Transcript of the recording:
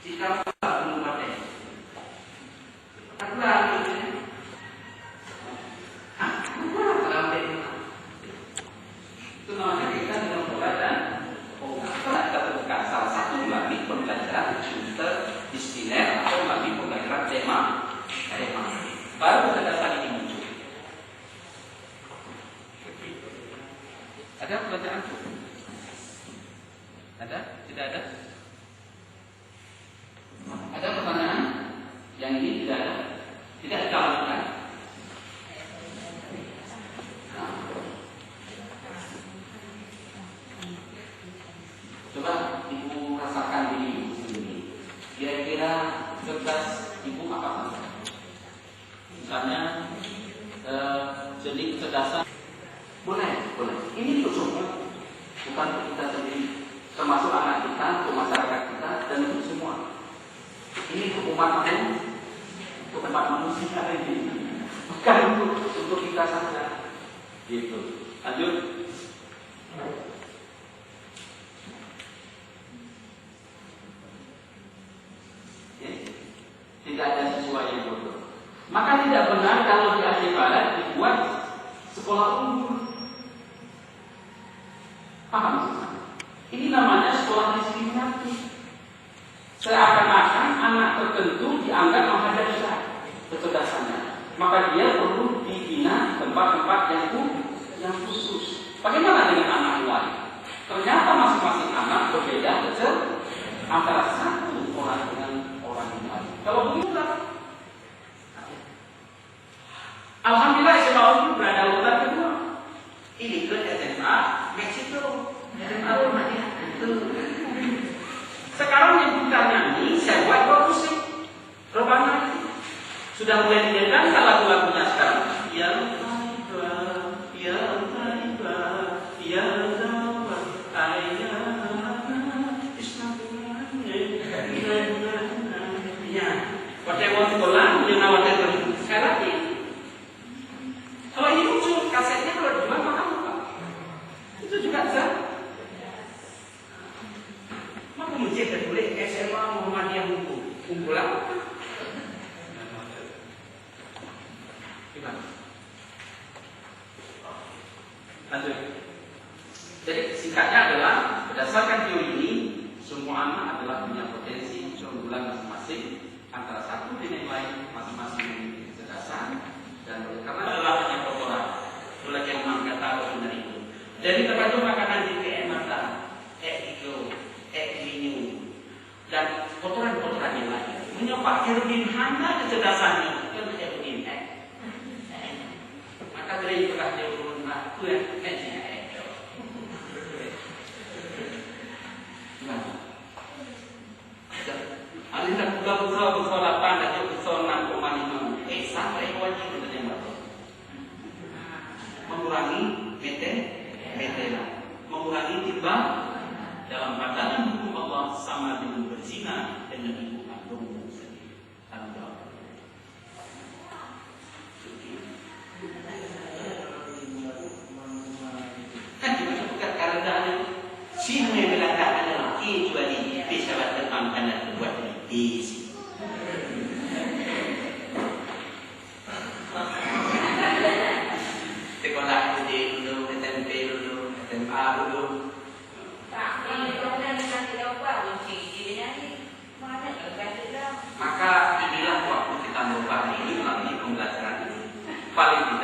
Jika belum paten, aku lagi. Itu namanya kita dalam pembelajaran. Kita temukan salah satu melalui pembelajaran interdisipliner atau melalui pembelajaran tema. Baru dasar ini muncul. Ada pelajaran? Ada? Tidak ada? Ada pertanyaan? Yang ini tidak ada? Tidak dijalankan. Coba ibu rasakan diri sendiri. Kira-kira cerdas ibu apa? Misalnya jenis kecerdasan. Boleh. Ini untuk semua, bukan untuk kita sendiri, termasuk anak kita, untuk masyarakat kita, dan untuk semua. Ini untuk umat manusia ini, bukan untuk kita saja. Gitu. Lanjut. Tidak ada siswa yang bodoh. Maka tidak benar kalau di Aceh Barat dibuat sekolah umum. Paham? Ini namanya sekolah diskriminatif. Seakan-akan anak tertentu dianggap menghadap kecerdasannya, maka dia perlu dibina tempat-tempat yang khusus. Bagaimana dengan anak lain? Ternyata masing-masing anak berbeda antara satu orang dengan orang lain. Kalau begitu, alhamdulillah SMA UNU berada urutan kedua. Ini ke SMA Meksiko, SMA Rumania. Sekarang nyebutannya ini saya buat musik Robana. Sudah mulai didengarkan lagu-lagunya sekarang. Ya kalau ini muncul kasetnya kalau dijual mahal Pak. Itu juga bisa. Maka mesti ada boleh SMA Muhammadiyah Hukum. Kumpulan. Gimana? Lanjut. Jadi singkatnya adalah berdasarkan teori ini, semua anak adalah punya potensi keunggulan masing-masing antara satu dengan yang lain, masing-masing memiliki kecerdasan dan oleh karena adalah hanya kotoran. Itulah yang kata benar itu. Jadi terkadang makanan di mata, itu, minum dan kotoran-kotoran yang lain. Menyapa Erudin hanya kecerdasannya, kan Erudin maka dari itu dia urun aku yang kayaknya Alina buka bersolat dan bersolat komando. Sampai wajib menerima. Mengurangi metela, mengurangi timbang dalam pandangan hukum Allah sama dengan berzina dengan ibu kandungmu sendiri. Kan juga bukan karena sini yang belakang adalah kecuali pesawat terbang karena terbuat dari besi. Sekolah SD dulu, SMP dulu, SMA dulu. Maka inilah waktu kita berbagi melalui pembelajaran ini. Paling tidak